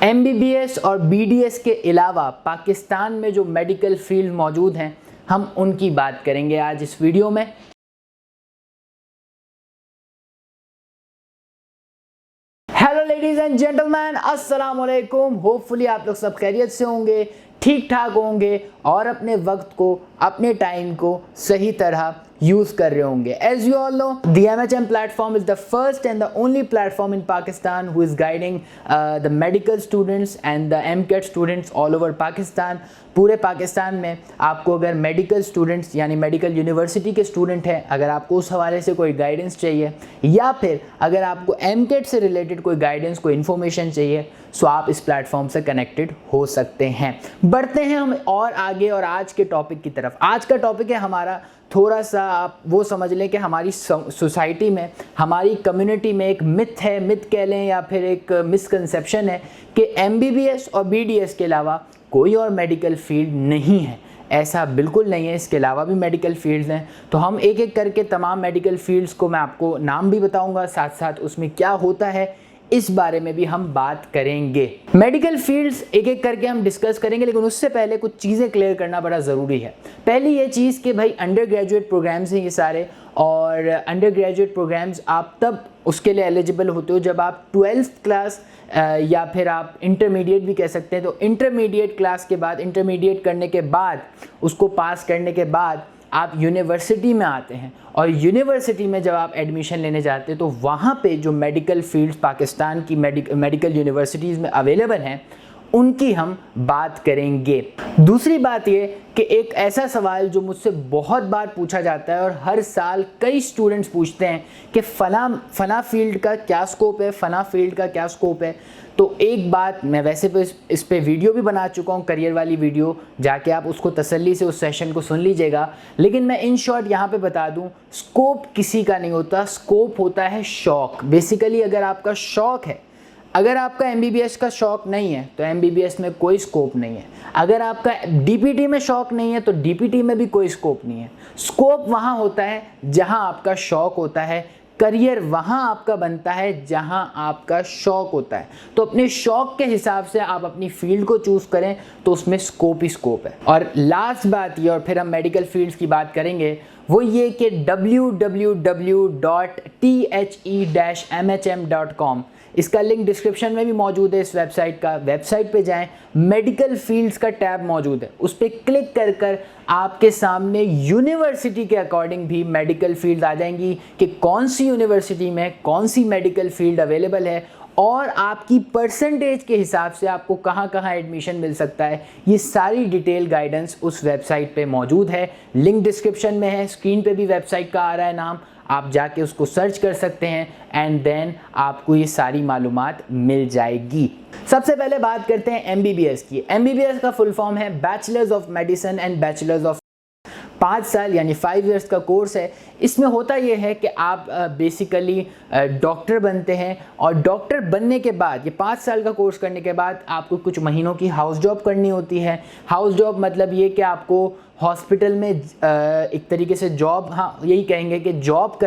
MBBS और BDS के अलावा पाकिस्तान में जो मेडिकल फील्ड मौजूद हैं, हम उनकी बात करेंगे आज इस वीडियो में। हेलो लेडीज एंड जेंटलमैन, अस्सलाम वालेकुम। होपफुली आप लोग सब खैरियत से होंगे, ठीक ठाक होंगे और अपने वक्त को, अपने टाइम को सही तरह यूज कर रहे होंगे। As you all know, the MHM platform is the first and the only platform in Pakistan who is guiding the medical students and the MCAT students all over Pakistan। पूरे पाकिस्तान में आपको अगर मेडिकल स्टूडेंट्स यानी medical university के student हैं, अगर आपको उस हवाले से कोई गाइडेंस चाहिए या फिर अगर आपको MCAT से रिलेटेड कोई गाइडेंस, कोई इन्फॉर्मेशन चाहिए, सो आप इस प्लेटफॉर्म से कनेक्टेड हो सकते हैं। बढ़ते हैं हम और आगे और आज के टॉपिक की तरफ। आज का टॉपिक है हमारा, थोड़ा सा आप वो समझ लें कि हमारी सोसाइटी में, हमारी कम्युनिटी में एक मिथ है, मिथ कह लें या फिर एक मिसकंसेप्शन है कि MBBS और BDS के अलावा कोई और मेडिकल फील्ड नहीं है। ऐसा बिल्कुल नहीं है, इसके अलावा भी मेडिकल फील्ड्स हैं। तो हम एक एक करके तमाम मेडिकल फील्ड्स को मैं आपको नाम भी बताऊंगा, साथ साथ उसमें क्या होता है इस बारे में भी हम बात करेंगे। मेडिकल फील्ड्स एक एक करके हम डिस्कस करेंगे, लेकिन उससे पहले कुछ चीज़ें क्लियर करना बड़ा ज़रूरी है। पहली ये चीज़ कि भाई अंडर ग्रेजुएट प्रोग्राम्स हैं ये सारे, और अंडर ग्रेजुएट प्रोग्राम्स आप तब उसके लिए एलिजिबल होते हो जब आप 12th क्लास या फिर आप इंटरमीडिएट भी कह सकते हैं। तो इंटरमीडिएट क्लास के बाद, इंटरमीडिएट करने के बाद, उसको पास करने के बाद आप यूनिवर्सिटी में आते हैं, और यूनिवर्सिटी में जब आप एडमिशन लेने जाते हैं तो वहाँ पे जो मेडिकल फील्ड्स पाकिस्तान की मेडिकल यूनिवर्सिटीज़ में अवेलेबल हैं उनकी हम बात करेंगे। दूसरी बात ये कि एक ऐसा सवाल जो मुझसे बहुत बार पूछा जाता है और हर साल कई स्टूडेंट्स पूछते हैं कि फला फील्ड का क्या स्कोप है, फला फील्ड का क्या स्कोप है। तो एक बात मैं वैसे तो इस पे वीडियो भी बना चुका हूँ, करियर वाली वीडियो, जाके आप उसको तसल्ली से उस सेशन को सुन लीजिएगा। लेकिन मैं इन शॉर्ट यहाँ पे बता दूँ, स्कोप किसी का नहीं होता, स्कोप होता है शौक। बेसिकली अगर आपका शौक है, अगर आपका MBBS का शौक नहीं है तो MBBS में कोई स्कोप नहीं है। अगर आपका DPT में शौक नहीं है तो DPT में भी कोई स्कोप नहीं है। स्कोप वहाँ होता है जहाँ आपका शौक होता है, करियर वहाँ आपका बनता है जहाँ आपका शौक होता है। तो अपने शौक के हिसाब से आप अपनी फील्ड को चूज़ करें तो उसमें स्कोप ही स्कोप है। और लास्ट बात ये, और फिर हम मेडिकल फील्ड्स की बात करेंगे, वो ये कि www.the-mhm.com, इसका लिंक डिस्क्रिप्शन में भी मौजूद है। इस वेबसाइट का, वेबसाइट पे जाएं, मेडिकल फील्ड्स का टैब मौजूद है, उस पर क्लिक कर कर आपके सामने यूनिवर्सिटी के अकॉर्डिंग भी मेडिकल फील्ड आ जाएंगी कि कौन सी यूनिवर्सिटी में कौन सी मेडिकल फील्ड अवेलेबल है और आपकी परसेंटेज के हिसाब से आपको कहाँ कहाँ एडमिशन मिल सकता है। ये सारी डिटेल गाइडेंस उस वेबसाइट पे मौजूद है, लिंक डिस्क्रिप्शन में है, स्क्रीन पे भी वेबसाइट का आ रहा है नाम, आप जाके उसको सर्च कर सकते हैं एंड देन आपको ये सारी मालूमात मिल जाएगी। सबसे पहले बात करते हैं MBBS की। MBBS का फुल फॉर्म है bachelors of medicine and bachelors of, 5 साल यानी 5 इयर्स का कोर्स है। इसमें होता यह है कि आप बेसिकली डॉक्टर बनते हैं, और डॉक्टर बनने के बाद, ये 5 साल का कोर्स करने के बाद आपको कुछ महीनों की हाउस जॉब करनी होती है। हाउस जॉब मतलब ये कि आपको हॉस्पिटल में एक तरीके से जॉब, हाँ यही कहेंगे कि जॉब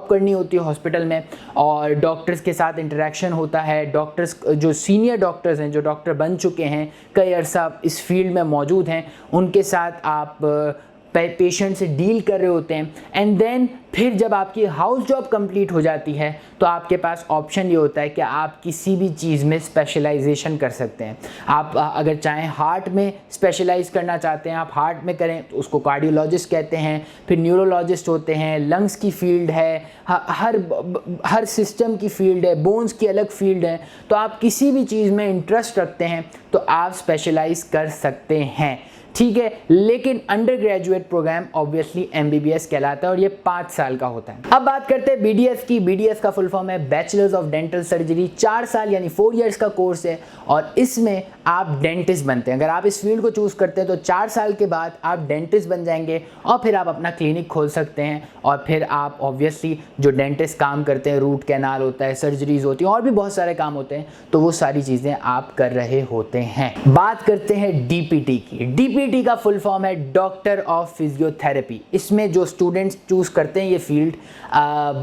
करनी होती है हॉस्पिटल में, और डॉक्टर्स के साथ इंटरेक्शन होता है। डॉक्टर्स जो सीनियर डॉक्टर्स हैं, जो डॉक्टर बन चुके हैं, कई अरसा इस फील्ड में मौजूद हैं, उनके साथ आप पेशेंट से डील कर रहे होते हैं। एंड देन फिर जब आपकी हाउस जॉब कंप्लीट हो जाती है तो आपके पास ऑप्शन ये होता है कि आप किसी भी चीज़ में स्पेशलाइजेशन कर सकते हैं। आप अगर चाहें हार्ट में स्पेशलाइज करना चाहते हैं, आप हार्ट में करें तो उसको कार्डियोलॉजिस्ट कहते हैं। फिर न्यूरोलॉजिस्ट होते हैं, लंग्स की फील्ड है, हर सिस्टम की फील्ड है, बोन्स की अलग फील्ड है। तो आप किसी भी चीज़ में इंटरेस्ट रखते हैं तो आप स्पेशलाइज कर सकते हैं, ठीक है। लेकिन undergraduate program obviously MBBS कहलाता है और ये 5 साल का होता है। अब बात करते हैं BDS की। BDS का फुल फॉर्म है बैचलर्स ऑफ डेंटल सर्जरी, 4 साल यानी 4 इयर्स का कोर्स है, और इसमें आप डेंटिस्ट बनते हैं। अगर आप इस फील्ड को चूज़ करते हैं तो 4 साल के बाद आप डेंटिस्ट बन जाएंगे, और फिर आप अपना क्लिनिक खोल सकते हैं, और फिर आप ऑब्वियसली जो डेंटिस्ट काम करते हैं, रूट कैनाल होता है, सर्जरीज होती हैं, और भी बहुत सारे काम होते हैं, तो वो सारी चीज़ें आप कर रहे होते हैं। बात करते हैं DPT की। डीपीटी का फुल फॉर्म है डॉक्टर ऑफ फिजियोथेरेपी। इसमें जो स्टूडेंट्स चूज़ करते हैं ये फील्ड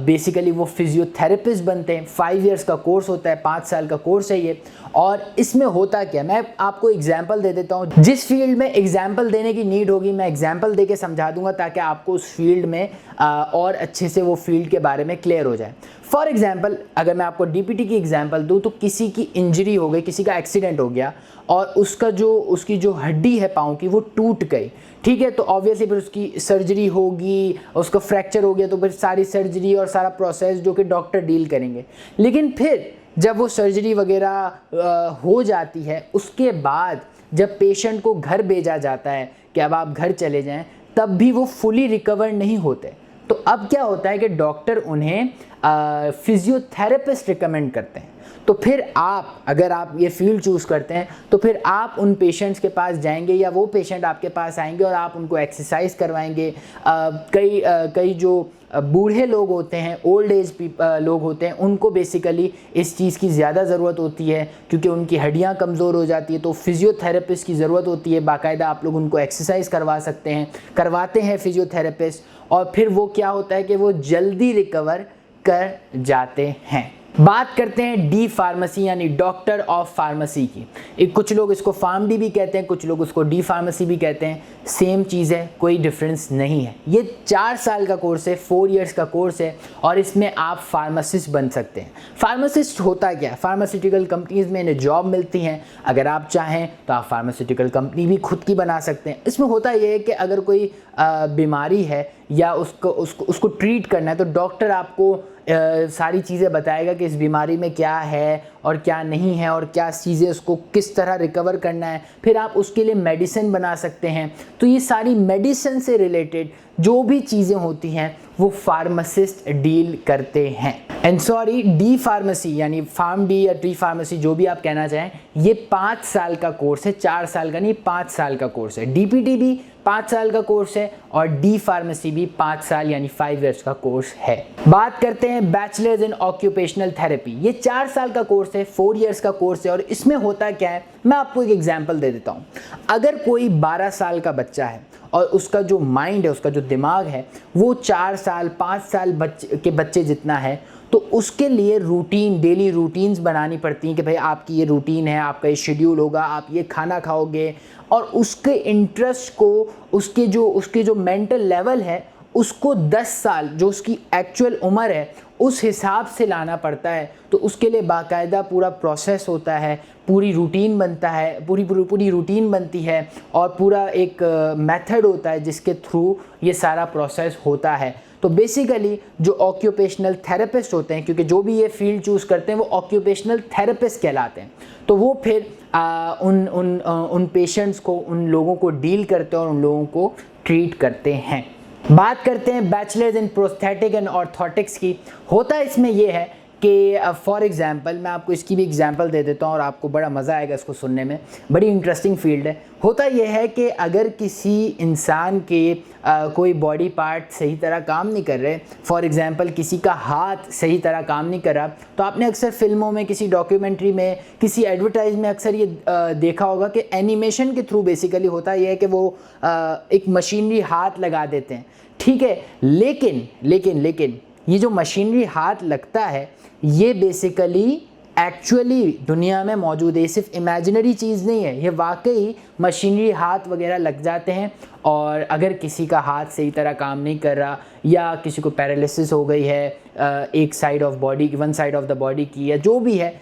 बेसिकली वो फिजियोथेरेपिस्ट बनते हैं। 5 इयर्स का कोर्स होता है, 5 साल का कोर्स है ये। और इसमें होता क्या, मैं आपको एग्जाम्पल दे देता हूँ। जिस फील्ड में एग्जाम्पल देने की नीड होगी मैं एग्जाम्पल दे के समझा दूंगा ताकि आपको उस फील्ड में और अच्छे से वो फील्ड के बारे में क्लियर हो जाए। फॉर एग्जाम्पल अगर मैं आपको डीपीटी की एग्जाम्पल दूँ तो किसी की इंजरी हो गई, किसी का एक्सीडेंट हो गया और उसकी जो हड्डी है पाँव की वो टूट गई, ठीक है, तो ऑब्वियसली फिर उसकी सर्जरी होगी, उसका फ्रैक्चर हो गया तो फिर सारी सर्जरी और सारा प्रोसेस जो कि डॉक्टर डील करेंगे। लेकिन फिर जब वो सर्जरी वगैरह हो जाती है उसके बाद जब पेशेंट को घर भेजा जाता है कि अब आप घर चले जाएं, तब भी वो फुली रिकवर नहीं होते। तो अब क्या होता है कि डॉक्टर उन्हें फिजियोथेरेपिस्ट रिकमेंड करते हैं। तो फिर अगर आप ये फील्ड चूज़ करते हैं तो फिर आप उन पेशेंट्स के पास जाएंगे या वो पेशेंट आपके पास आएंगे और आप उनको एक्सरसाइज करवाएंगे। कई जो बूढ़े लोग होते हैं, ओल्ड एज लोग होते हैं, उनको बेसिकली इस चीज़ की ज़्यादा ज़रूरत होती है क्योंकि उनकी हड्डियां कमज़ोर हो जाती है, तो फिजियोथेरेपिस्ट की ज़रूरत होती है। बाकायदा आप लोग उनको एक्सरसाइज करवाते हैं फिजियोथेरेपिस्ट, और फिर वो क्या होता है कि वो जल्दी रिकवर कर जाते हैं। बात करते हैं डी फार्मेसी यानी डॉक्टर ऑफ फार्मेसी की। कुछ लोग इसको फार्म डी भी कहते हैं, कुछ लोग उसको डी फार्मेसी भी कहते हैं, सेम चीज़ है, कोई डिफरेंस नहीं है। ये 4 साल का कोर्स है, 4 इयर्स का कोर्स है और इसमें आप फार्मासिस्ट बन सकते हैं। फार्मासिस्ट होता क्या है, फार्मास्यूटिकल कंपनीज में इन्हें जॉब मिलती हैं। अगर आप चाहें तो आप फार्मास्यूटिकल कंपनी भी खुद की बना सकते हैं। इसमें होता यह है कि अगर कोई बीमारी है या उसको ट्रीट करना है तो डॉक्टर आपको सारी चीज़ें बताएगा कि इस बीमारी में क्या है और क्या नहीं है और क्या चीज़ें उसको किस तरह रिकवर करना है। फिर आप उसके लिए मेडिसिन बना सकते हैं। तो ये सारी मेडिसिन से रिलेटेड जो भी चीज़ें होती हैं वो फार्मासिस्ट डील करते हैं। एंड सॉरी, डी फार्मेसी यानी फार्म डी या डी फार्मेसी जो भी आप कहना चाहें, ये 5 साल का कोर्स है, 4 साल का नहीं, 5 साल का कोर्स है। डीपीटी भी 5 साल का कोर्स है और डी फार्मेसी भी 5 साल यानी 5 इयर्स का कोर्स है। बात करते हैं बैचलर्स इन ऑक्यूपेशनल थेरेपी। ये 4 साल का कोर्स है, 4 इयर्स का कोर्स है और इसमें होता क्या है, मैं आपको एक एग्जांपल दे देता हूँ। अगर कोई 12 साल का बच्चा है और उसका जो माइंड है, उसका जो दिमाग है वो 4 साल 5 साल के बच्चे जितना है, तो उसके लिए डेली रूटीन्स बनानी पड़ती हैं कि भाई आपकी ये रूटीन है, आपका ये शेड्यूल होगा, आप ये खाना खाओगे, और उसके इंटरेस्ट को, उसके जो मेंटल लेवल है उसको 10 साल जो उसकी एक्चुअल उम्र है उस हिसाब से लाना पड़ता है। तो उसके लिए बाकायदा पूरा प्रोसेस होता है, पूरी रूटीन बनता है, पूरी रूटीन बनती है और पूरा एक मेथड होता है जिसके थ्रू ये सारा प्रोसेस होता है। तो बेसिकली जो ऑक्यूपेशनल थेरेपिस्ट होते हैं, क्योंकि जो भी ये फील्ड चूज़ करते हैं वो ऑक्यूपेशनल थेरेपिस्ट कहलाते हैं, तो वो फिर उन पेशेंट्स को, उन लोगों को डील करते हैं और उन लोगों को ट्रीट करते हैं। बात करते हैं bachelors in prosthetic and orthotics की। होता इसमें ये है कि फॉर एग्जांपल मैं आपको इसकी भी एग्जांपल दे देता हूँ और आपको बड़ा मज़ा आएगा इसको सुनने में, बड़ी इंटरेस्टिंग फील्ड है। होता यह है कि अगर किसी इंसान के कोई बॉडी पार्ट सही तरह काम नहीं कर रहे, फॉर एग्जांपल किसी का हाथ सही तरह काम नहीं कर रहा, तो आपने अक्सर फिल्मों में, किसी डॉक्यूमेंट्री में, किसी एडवर्टाइज में अक्सर ये देखा होगा कि एनिमेशन के थ्रू बेसिकली होता यह है कि वो एक मशीनरी हाथ लगा देते हैं, ठीक है। लेकिन ये जो मशीनरी हाथ लगता है ये बेसिकली एक्चुअली दुनिया में मौजूद है, सिर्फ इमेजिनरी चीज़ नहीं है, ये वाकई मशीनरी हाथ वगैरह लग जाते हैं। और अगर किसी का हाथ सही तरह काम नहीं कर रहा या किसी को पैरालिसिस हो गई है एक side of body, one side of the body की, या जो भी है,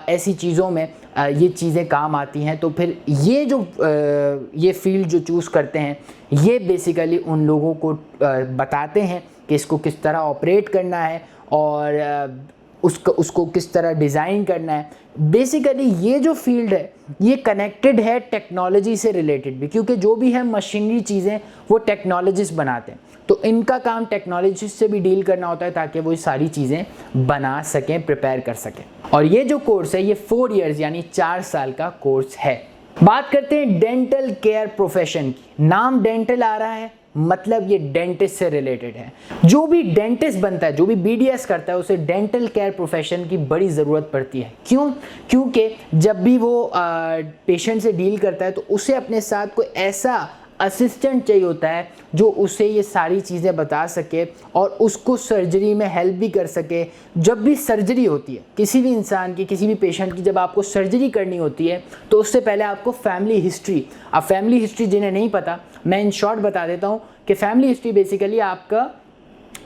ऐसी चीज़ों में ये चीज़ें काम आती हैं। तो फिर ये फील्ड जो चूज़ करते हैं ये बेसिकली उन लोगों को बताते हैं कि इसको किस तरह ऑपरेट करना है और उसको किस तरह डिज़ाइन करना है। बेसिकली ये जो फील्ड है ये कनेक्टेड है टेक्नोलॉजी से रिलेटेड भी, क्योंकि जो भी है मशीनरी चीज़ें वो टेक्नोलॉजिस्ट बनाते हैं, तो इनका काम टेक्नोलॉजिस्ट से भी डील करना होता है ताकि वो सारी चीज़ें बना सकें, प्रिपेयर कर सकें। और ये जो कोर्स है ये 4 इयर्स यानी 4 साल का कोर्स है। बात करते हैं डेंटल केयर प्रोफेशन की। नाम डेंटल आ रहा है मतलब ये डेंटिस्ट से रिलेटेड है। जो भी डेंटिस्ट बनता है, जो भी BDS करता है, उसे डेंटल केयर प्रोफेशन की बड़ी ज़रूरत पड़ती है। क्यों? क्योंकि जब भी वो पेशेंट से डील करता है तो उसे अपने साथ कोई ऐसा असिस्टेंट चाहिए होता है जो उसे ये सारी चीज़ें बता सके और उसको सर्जरी में हेल्प भी कर सके। जब भी सर्जरी होती है किसी भी इंसान की, किसी भी पेशेंट की, जब आपको सर्जरी करनी होती है तो उससे पहले आपको फैमिली हिस्ट्री, अब फैमिली हिस्ट्री जिन्हें नहीं पता, मैं इन शॉर्ट बता देता हूँ कि फैमिली हिस्ट्री बेसिकली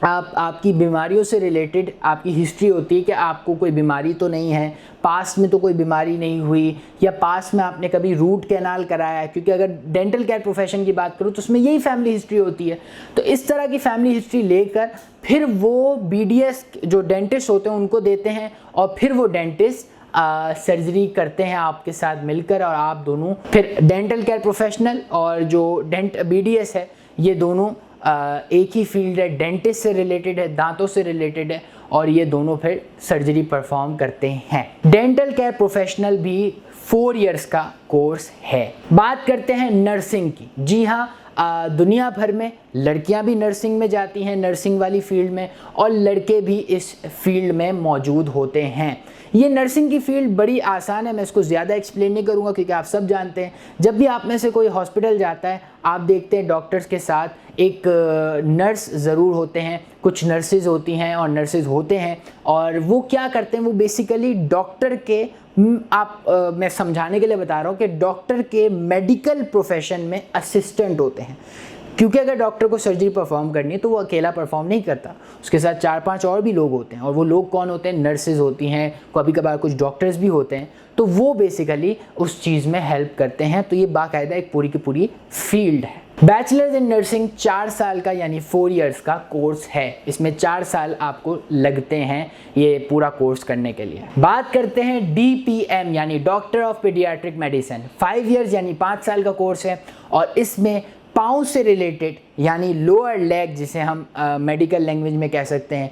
आपकी बीमारियों से रिलेटेड आपकी हिस्ट्री होती है कि आपको कोई बीमारी तो नहीं है, पास्ट में तो कोई बीमारी नहीं हुई, या पास्ट में आपने कभी रूट कैनाल कराया है, क्योंकि अगर डेंटल केयर प्रोफेशन की बात करूँ तो उसमें यही फैमिली हिस्ट्री होती है। तो इस तरह की फैमिली हिस्ट्री लेकर फिर वो BDS जो डेंटिस्ट होते हैं उनको देते हैं और फिर वो डेंटिस्ट सर्जरी करते हैं आपके साथ मिलकर, और आप दोनों फिर डेंटल केयर प्रोफेशनल और जो BDS है ये दोनों एक ही फील्ड है, डेंटिस्ट से रिलेटेड है, दांतों से रिलेटेड है, और ये दोनों फिर सर्जरी परफॉर्म करते हैं। डेंटल केयर प्रोफेशनल भी 4 इयर्स का कोर्स है। बात करते हैं नर्सिंग की। जी हाँ, दुनिया भर में लड़कियां भी नर्सिंग में जाती हैं, नर्सिंग वाली फील्ड में, और लड़के भी इस फील्ड में मौजूद होते हैं। ये नर्सिंग की फील्ड बड़ी आसान है, मैं इसको ज़्यादा एक्सप्लेन नहीं करूँगा क्योंकि आप सब जानते हैं। जब भी आप में से कोई हॉस्पिटल जाता है आप देखते हैं डॉक्टर्स के साथ एक नर्स ज़रूर होते हैं, कुछ नर्सेज होती हैं और नर्सेज होते हैं, और वो क्या करते हैं, वो बेसिकली डॉक्टर के मैं समझाने के लिए बता रहा हूँ कि डॉक्टर के मेडिकल प्रोफेशन में असिस्टेंट होते हैं। क्योंकि अगर डॉक्टर को सर्जरी परफॉर्म करनी है तो वो अकेला परफॉर्म नहीं करता, उसके साथ 4-5 और भी लोग होते हैं, और वो लोग कौन होते हैं? नर्सेज होती हैं, कभी कभार कुछ डॉक्टर्स भी होते हैं, तो वो बेसिकली उस चीज़ में हेल्प करते हैं। तो ये बाकायदा एक पूरी की पूरी फील्ड है। बैचलर्स इन नर्सिंग 4 साल का यानी 4 इयर्स का कोर्स है। इसमें 4 साल आपको लगते हैं ये पूरा कोर्स करने के लिए। बात करते हैं DPM यानी doctor of paediatric medicine. 5 years यानी 5 साल का कोर्स है, और इसमें पाँव से रिलेटेड यानी लोअर लेग, जिसे हम मेडिकल लैंग्वेज में कह सकते हैं,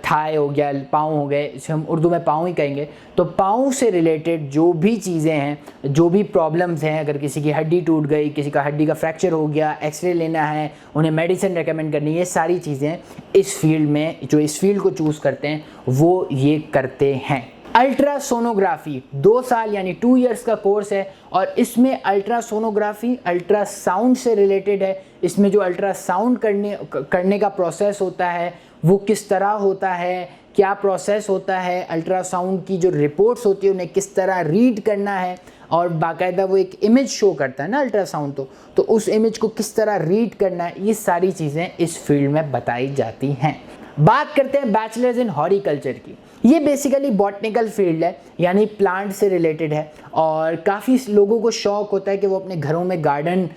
थाई हो गया, पाँव हो गए, इसे हम उर्दू में पाँव ही कहेंगे, तो पाँव से रिलेटेड जो भी चीज़ें हैं, जो भी प्रॉब्लम्स हैं, अगर किसी की हड्डी टूट गई, किसी का हड्डी का फ्रैक्चर हो गया, एक्सरे लेना है, उन्हें मेडिसिन रेकमेंड करनी है, ये सारी चीज़ें इस फील्ड में, जो इस फील्ड को चूज़ करते हैं वो ये करते हैं। अल्ट्रासोनोग्राफी 2 साल यानी 2 इयर्स का कोर्स है, और इसमें अल्ट्रासोनोग्राफी अल्ट्रासाउंड से रिलेटेड है। इसमें जो अल्ट्रासाउंड करने का प्रोसेस होता है वो किस तरह होता है, क्या प्रोसेस होता है, अल्ट्रासाउंड की जो रिपोर्ट्स होती है उन्हें किस तरह रीड करना है, और बाकायदा वो एक इमेज शो करता है ना अल्ट्रासाउंड, तो उस इमेज को किस तरह रीड करना है, ये सारी चीज़ें इस फील्ड में बताई जाती हैं। बात करते हैं बैचलर्स इन हॉर्टिकल्चर की। ये बेसिकली बॉटनिकल फील्ड है, यानी प्लांट से रिलेटेड है, और काफ़ी लोगों को शौक़ होता है कि वो अपने घरों में गार्डन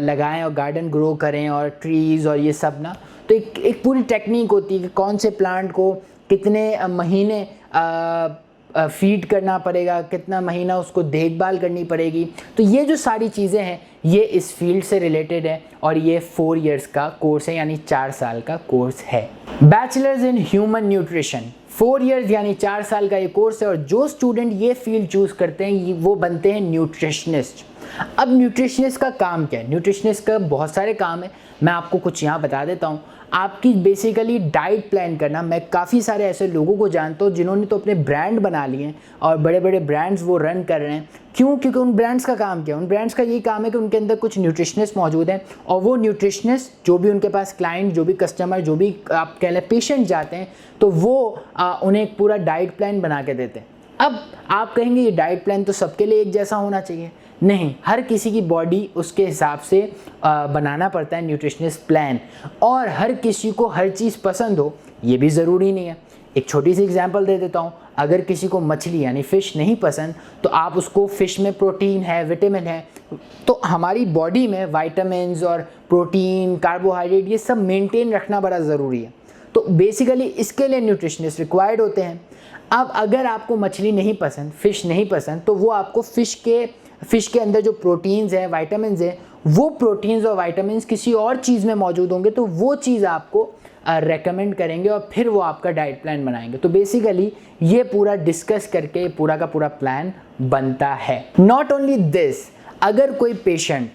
लगाएं और गार्डन ग्रो करें, और ट्रीज़ और ये सब ना, तो एक पूरी टेक्निक होती है कि कौन से प्लांट को कितने महीने फीड करना पड़ेगा, कितना महीना उसको देखभाल करनी पड़ेगी। तो ये जो सारी चीज़ें हैं ये इस फील्ड से रिलेटेड है, और ये 4 इयर्स का कोर्स है यानी 4 साल का कोर्स है। Bachelors in human nutrition 4 years यानी 4 साल का ये कोर्स है, और जो स्टूडेंट ये फील्ड चूज़ करते हैं वो बनते हैं न्यूट्रिशनिस्ट। अब न्यूट्रिशनिस्ट का काम क्या है? न्यूट्रिशनिस्ट का बहुत सारे काम है, मैं आपको कुछ यहाँ बता देता हूँ। आपकी बेसिकली डाइट प्लान करना। मैं काफ़ी सारे ऐसे लोगों को जानता हूँ जिन्होंने तो अपने ब्रांड बना लिए हैं और बड़े बड़े ब्रांड्स वो रन कर रहे हैं। क्यों? क्योंकि उन ब्रांड्स का काम क्या है? उन ब्रांड्स का यही काम है कि उनके अंदर कुछ न्यूट्रिशनिस्ट मौजूद हैं, और वो न्यूट्रिशनिस्ट जो भी उनके पास क्लाइंट, जो भी कस्टमर, जो भी आप कह लें पेशेंट जाते हैं, तो वो उन्हें एक पूरा डाइट प्लान बना के देते हैं। अब आप कहेंगे ये डाइट प्लान तो सबके लिए एक जैसा होना चाहिए। नहीं, हर किसी की बॉडी उसके हिसाब से बनाना पड़ता है न्यूट्रिशनिस्ट प्लान, और हर किसी को हर चीज़ पसंद हो ये भी ज़रूरी नहीं है। एक छोटी सी एग्जांपल दे देता हूँ। अगर किसी को मछली यानी फ़िश नहीं पसंद, तो आप उसको फ़िश में प्रोटीन है, विटामिन है, तो हमारी बॉडी में विटामिन्स और प्रोटीन, कार्बोहाइड्रेट ये सब मेंटेन रखना बड़ा ज़रूरी है। तो बेसिकली इसके लिए न्यूट्रिशनिस्ट रिक्वायर्ड होते हैं। अब अगर आपको मछली नहीं पसंद, फ़िश नहीं पसंद, तो वो आपको फ़िश के अंदर जो प्रोटीन्स हैं, विटामिन्स हैं, वो प्रोटीन्स और विटामिन्स किसी और चीज़ में मौजूद होंगे, तो वो चीज़ आपको रेकमेंड करेंगे और फिर वो आपका डाइट प्लान बनाएंगे। तो बेसिकली ये पूरा डिस्कस करके पूरा का पूरा प्लान बनता है। नॉट ओनली दिस, अगर कोई पेशेंट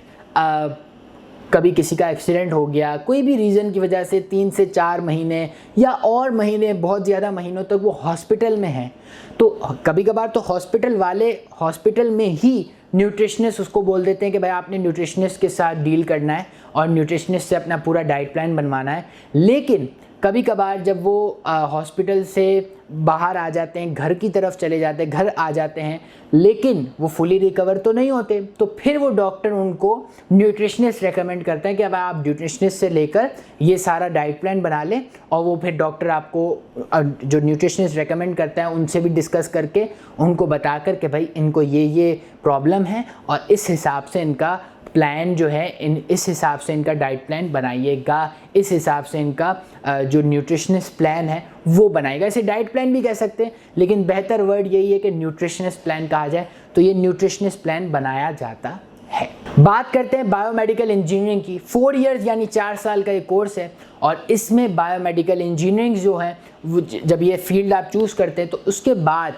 कभी किसी का एक्सीडेंट हो गया, कोई भी रीज़न की वजह से 3 से 4 महीने या और महीने, बहुत ज़्यादा महीनों तक वो हॉस्पिटल में हैं, तो कभी कभार तो हॉस्पिटल वाले हॉस्पिटल में ही न्यूट्रिशनिस्ट उसको बोल देते हैं कि भाई आपने न्यूट्रिशनिस्ट के साथ डील करना है और न्यूट्रिशनिस्ट से अपना पूरा डाइट प्लान बनवाना है। लेकिन कभी कभार जब वो हॉस्पिटल से बाहर आ जाते हैं, घर की तरफ चले जाते हैं, घर आ जाते हैं, लेकिन वो फुली रिकवर तो नहीं होते, तो फिर वो डॉक्टर उनको न्यूट्रिशनिस्ट रेकमेंड करते हैं कि अब आप न्यूट्रिशनिस्ट से लेकर ये सारा डाइट प्लान बना लें। और वो फिर डॉक्टर आपको जो न्यूट्रिशनिस्ट रेकमेंड करता है उनसे भी डिस्कस करके उनको बता कर कि भाई इनको ये प्रॉब्लम है और इस हिसाब से इनका प्लान जो है, इस हिसाब से इनका डाइट प्लान बनाइएगा, इस हिसाब से इनका जो न्यूट्रिशनिस्ट प्लान है वो बनाएगा। इसे डाइट प्लान भी कह सकते हैं, लेकिन बेहतर वर्ड यही है कि न्यूट्रिशनिस्ट प्लान कहा जाए। तो ये न्यूट्रिशनिस्ट प्लान बनाया जाता है। बात करते हैं बायोमेडिकल इंजीनियरिंग की। 4 इयर्स यानी 4 साल का ये कोर्स है और इसमें बायोमेडिकल इंजीनियरिंग जो है वो जब ये फील्ड आप चूज़ करते हैं तो उसके बाद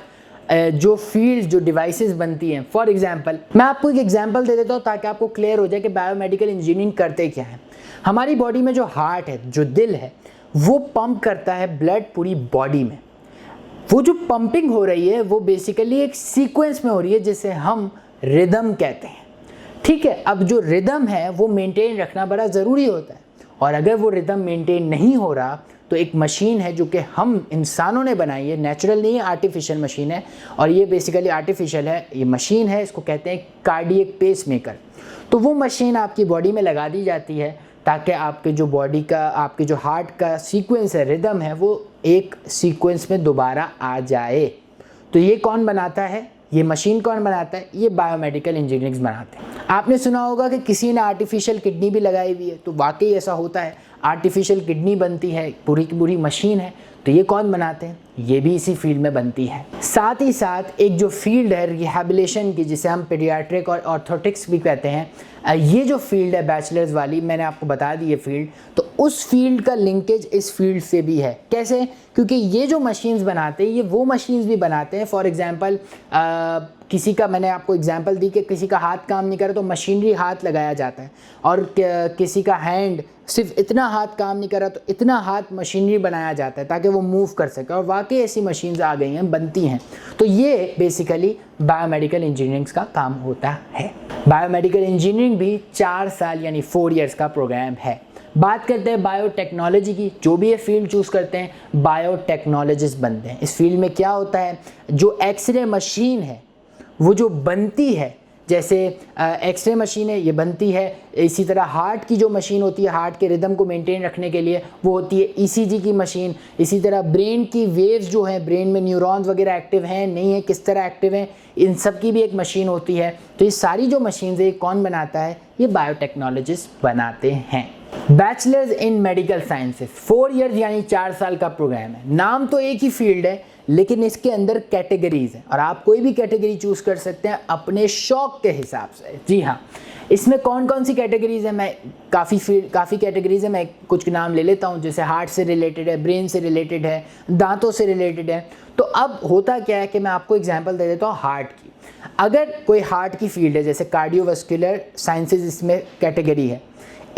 जो फील्ड, जो डिवाइसेस बनती हैं, फॉर एग्जांपल मैं आपको एक एग्जांपल दे देता हूँ ताकि आपको क्लियर हो जाए कि बायोमेडिकल इंजीनियरिंग करते क्या है। हमारी बॉडी में जो हार्ट है, जो दिल है, वो पंप करता है ब्लड पूरी बॉडी में। वो जो पंपिंग हो रही है वो बेसिकली एक सीक्वेंस में हो रही है जिसे हम रिदम कहते हैं। ठीक है, अब जो रिदम है वो मेंटेन रखना बड़ा ज़रूरी होता है और अगर वो रिदम मेंटेन नहीं हो रहा तो एक मशीन है जो कि हम इंसानों ने बनाई है, नेचुरल नहीं है, आर्टिफिशियल मशीन है। और ये बेसिकली आर्टिफिशियल है, ये मशीन है, इसको कहते हैं कार्डियक पेसमेकर। तो वो मशीन आपकी बॉडी में लगा दी जाती है ताकि आपके जो बॉडी का, आपके जो हार्ट का सीक्वेंस है, रिदम है, वो एक सीक्वेंस में दोबारा आ जाए। तो ये कौन बनाता है, ये मशीन कौन बनाता है? ये बायोमेडिकल इंजीनियर्स बनाते हैं। आपने सुना होगा कि किसी ने आर्टिफिशियल किडनी भी लगाई हुई है, तो वाकई ऐसा होता है, आर्टिफिशियल किडनी बनती है, पूरी की पूरी मशीन है। तो ये कौन बनाते हैं? ये भी इसी फील्ड में बनती है। साथ ही साथ एक जो फील्ड है रिहैबिलिटेशन की, जिसे हम पीडियाट्रिक और ऑर्थोटिक्स भी कहते हैं, ये जो फील्ड है बैचलर्स वाली, मैंने आपको बता दी ये फील्ड, तो उस फील्ड का लिंकेज इस फील्ड से भी है। कैसे? क्योंकि ये जो मशीन्स बनाते हैं ये वो मशीन्स भी बनाते हैं। फॉर एग्जांपल किसी का, मैंने आपको एग्जांपल दी कि किसी का हाथ काम नहीं कर रहा तो मशीनरी हाथ लगाया जाता है, और किसी का हैंड सिर्फ इतना हाथ काम नहीं कर रहा तो इतना हाथ मशीनरी बनाया जाता है ताकि वो मूव कर सके, और वाकई ऐसी मशीन्स आ गई हैं, बनती हैं। तो ये बेसिकली बायोमेडिकल इंजीनियरिंग का काम होता है। बायोमेडिकल इंजीनियरिंग भी 4 साल यानी 4 इयर्स का प्रोग्राम है। बात करते हैं बायोटेक्नोलॉजी की। जो भी ये फील्ड चूज़ करते हैं बायोटेक्नोलॉजिस्ट बनते हैं। इस फील्ड में क्या होता है, जो एक्सरे मशीन है वो जो बनती है, जैसे एक्सरे मशीन है ये बनती है, इसी तरह हार्ट की जो मशीन होती है हार्ट के रिदम को मेंटेन रखने के लिए वो होती है ईसीजी की मशीन। इसी तरह ब्रेन की वेव्स जो हैं, ब्रेन में न्यूरॉन्स वगैरह एक्टिव हैं नहीं है, किस तरह एक्टिव हैं, इन सब की भी एक मशीन होती है। तो ये सारी जो मशीन्स है कौन बनाता है? ये बायोटेक्नोलॉजिस्ट बनाते हैं। Bachelors in medical sciences 4 years यानी 4 साल का प्रोग्राम है। नाम तो एक ही फील्ड है लेकिन इसके अंदर कैटेगरीज हैं और आप कोई भी कैटेगरी चूज़ कर सकते हैं अपने शौक के हिसाब से। जी हाँ, इसमें कौन कौन सी कैटेगरीज है, मैं काफ़ी कैटेगरीज है, मैं कुछ नाम ले लेता हूँ। जैसे हार्ट से रिलेटेड है, ब्रेन से रिलेटेड है, दांतों से रिलेटेड है। तो अब होता क्या है कि मैं आपको एग्जांपल दे देता हूँ हार्ट की। अगर कोई हार्ट की फील्ड है, जैसे कार्डियोवास्कुलर साइंसेज इसमें कैटेगरी है,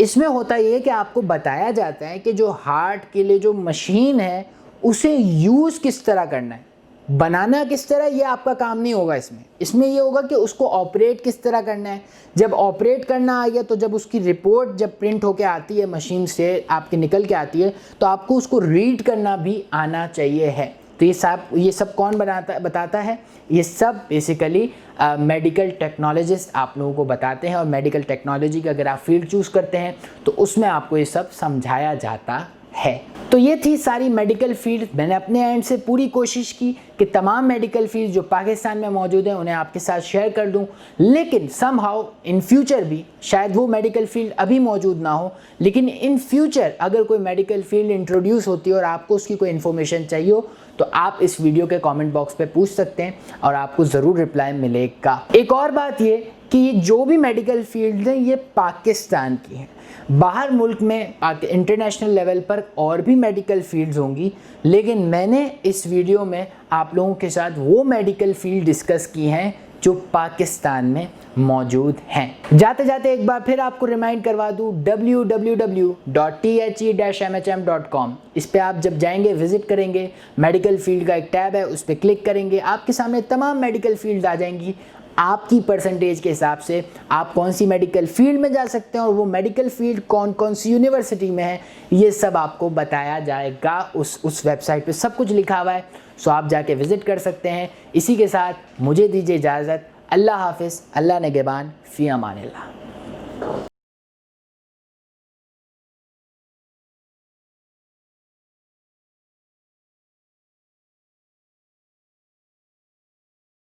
इसमें होता ये है कि आपको बताया जाता है कि जो हार्ट के लिए जो मशीन है उसे यूज़ किस तरह करना है, बनाना किस तरह, ये आपका काम नहीं होगा। इसमें ये होगा कि उसको ऑपरेट किस तरह करना है। जब ऑपरेट करना आ गया तो जब उसकी रिपोर्ट जब प्रिंट होके आती है, मशीन से आपके निकल के आती है, तो आपको उसको रीड करना भी आना चाहिए है। तो ये सब कौन बताता है? ये सब बेसिकली मेडिकल टेक्नोलॉजिस्ट आप लोगों को बताते हैं। और मेडिकल टेक्नोलॉजी का अगर आप फील्ड चूज़ करते हैं तो उसमें आपको ये सब समझाया जाता है। तो ये थी सारी मेडिकल फील्ड। मैंने अपने एंड से पूरी कोशिश की कि तमाम मेडिकल फील्ड जो पाकिस्तान में मौजूद हैं उन्हें आपके साथ शेयर कर दूं, लेकिन समहाउ इन फ्यूचर भी शायद वो मेडिकल फील्ड अभी मौजूद ना हो, लेकिन इन फ्यूचर अगर कोई मेडिकल फील्ड इंट्रोड्यूस होती है और आपको उसकी कोई इन्फॉर्मेशन चाहिए हो तो आप इस वीडियो के कमेंट बॉक्स पे पूछ सकते हैं और आपको ज़रूर रिप्लाई मिलेगा। एक और बात ये कि ये जो भी मेडिकल फील्ड हैं ये पाकिस्तान की हैं। बाहर मुल्क में इंटरनेशनल लेवल पर और भी मेडिकल फील्ड्स होंगी, लेकिन मैंने इस वीडियो में आप लोगों के साथ वो मेडिकल फील्ड डिस्कस की हैं जो पाकिस्तान में मौजूद हैं। जाते जाते एक बार फिर आपको रिमाइंड करवा दूँ www.the-mhm.com। इस पे आप जब जाएंगे, विजिट करेंगे, मेडिकल फील्ड का एक टैब है, उस पर क्लिक करेंगे, आपके सामने तमाम मेडिकल फील्ड आ जाएंगी। आपकी परसेंटेज के हिसाब से आप कौन सी मेडिकल फील्ड में जा सकते हैं और वो मेडिकल फील्ड कौन कौन सी यूनिवर्सिटी में है, ये सब आपको बताया जाएगा। उस वेबसाइट पे सब कुछ लिखा हुआ है, सो आप जाके विज़िट कर सकते हैं। इसी के साथ मुझे दीजिए इजाज़त। अल्लाह हाफिज़, अल्लाह निगहबान, फ़ी अमानिल्लाह।